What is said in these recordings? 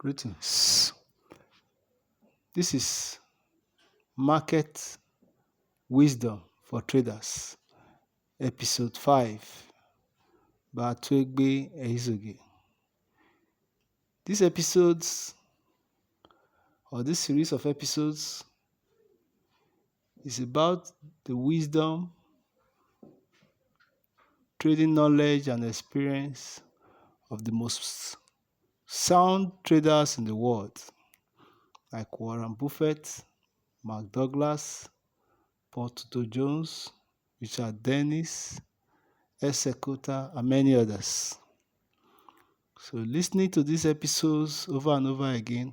Greetings. This is Market Wisdom for Traders, Episode 5 by Atuegbe Ehizoge. This series of episodes is about the wisdom, trading knowledge, and experience of the most sound traders in the world, like Warren Buffett, Mark Douglas, Paul Tudor Jones, Richard Dennis, S. Sekota, and many others. So listening to these episodes over and over again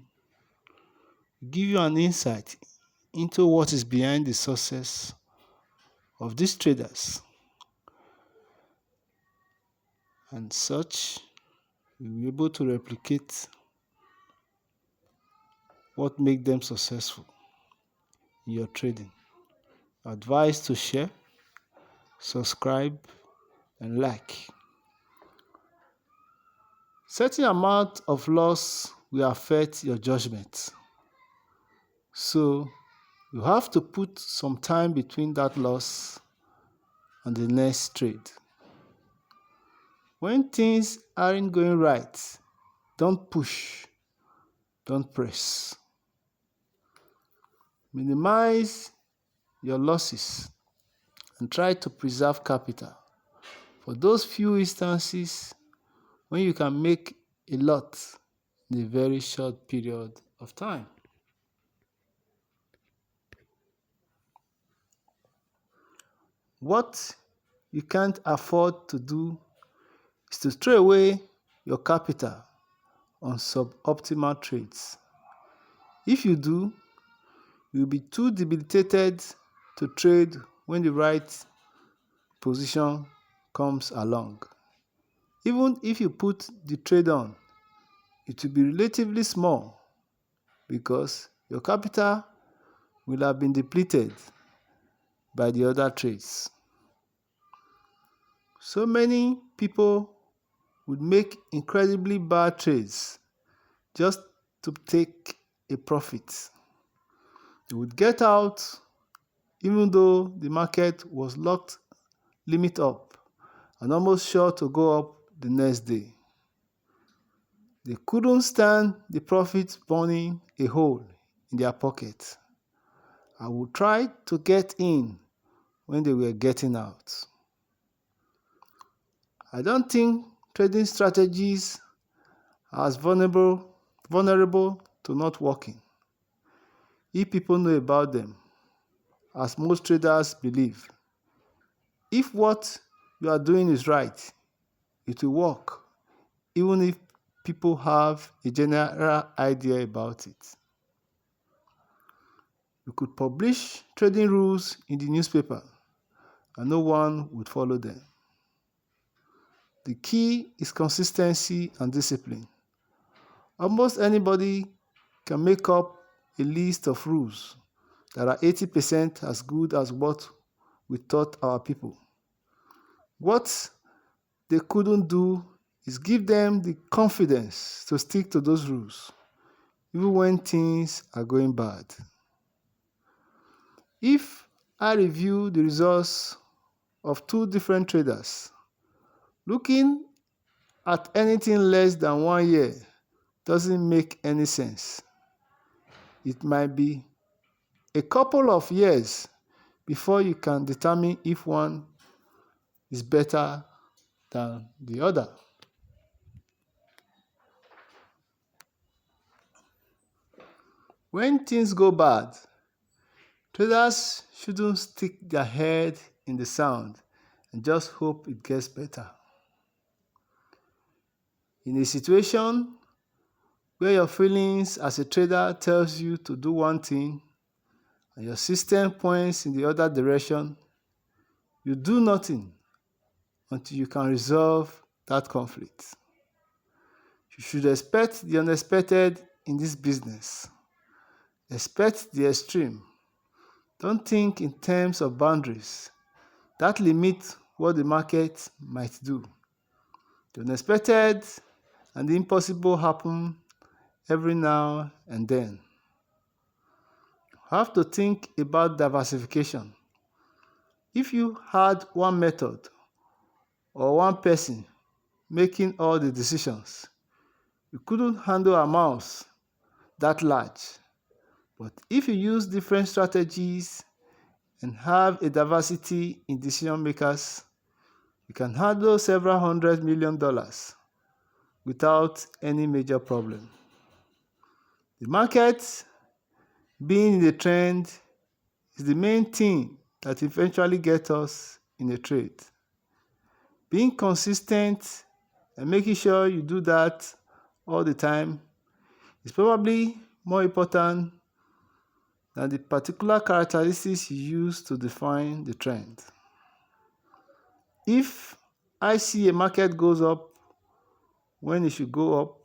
will give you an insight into what is behind the success of these traders. And such, you'll be able to replicate what makes them successful in your trading. Advice to share, subscribe, and like. Certain amount of loss will affect your judgment. So you have to put some time between that loss and the next trade. When things aren't going right, don't push, don't press. Minimize your losses and try to preserve capital for those few instances when you can make a lot in a very short period of time. What you can't afford to do is to throw away your capital on suboptimal trades. If you do, you'll be too debilitated to trade when the right position comes along. Even if you put the trade on, it will be relatively small because your capital will have been depleted by the other trades. So many people would make incredibly bad trades just to take a profit. They would get out even though the market was locked limit up and almost sure to go up the next day. They couldn't stand the profit burning a hole in their pocket. I would try to get in when they were getting out. I don't think trading strategies are as vulnerable to not working if people know about them, as most traders believe. If what you are doing is right, it will work, even if people have a general idea about it. You could publish trading rules in the newspaper and no one would follow them. The key is consistency and discipline. Almost anybody can make up a list of rules that are 80% as good as what we taught our people. What they couldn't do is give them the confidence to stick to those rules, even when things are going bad. If I review the results of two different traders, looking at anything less than 1 year doesn't make any sense. It might be a couple of years before you can determine if one is better than the other. When things go bad, traders shouldn't stick their head in the sand and just hope it gets better. In a situation where your feelings as a trader tells you to do one thing and your system points in the other direction, you do nothing until you can resolve that conflict. You should expect the unexpected in this business. Expect the extreme. Don't think in terms of boundaries that limit what the market might do. The unexpected and the impossible happen every now and then. You have to think about diversification. If you had one method or one person making all the decisions, you couldn't handle amounts that large. But if you use different strategies and have a diversity in decision makers, you can handle several $100 million without any major problem. The market being in the trend is the main thing that eventually gets us in a trade. Being consistent and making sure you do that all the time is probably more important than the particular characteristics you use to define the trend. If I see a market goes up when it should go up,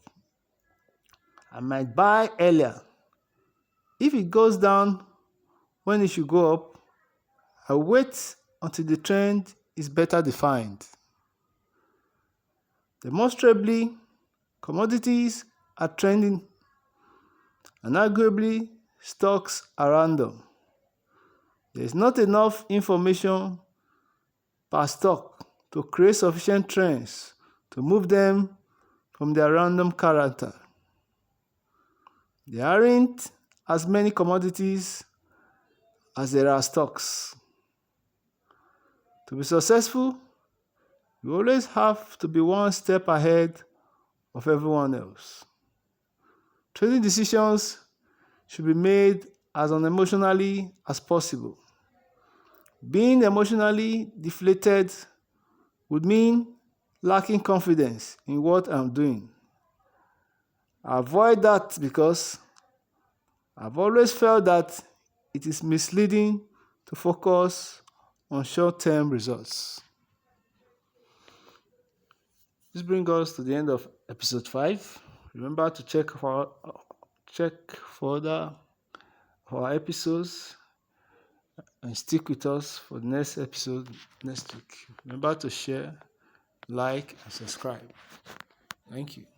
I might buy earlier. If it goes down when it should go up, I wait until the trend is better defined. Demonstrably, commodities are trending, and arguably, stocks are random. There is not enough information per stock to create sufficient trends to move them from their random character. There aren't as many commodities as there are stocks. To be successful, you always have to be one step ahead of everyone else. Trading decisions should be made as unemotionally as possible. Being emotionally deflated would mean lacking confidence in what I'm doing. Avoid that because I've always felt that it is misleading to focus on short-term results. This brings us to the end of episode 5. Remember to check further for our episodes and stick with us for the next episode next week. Remember to share, like, and subscribe. Thank you.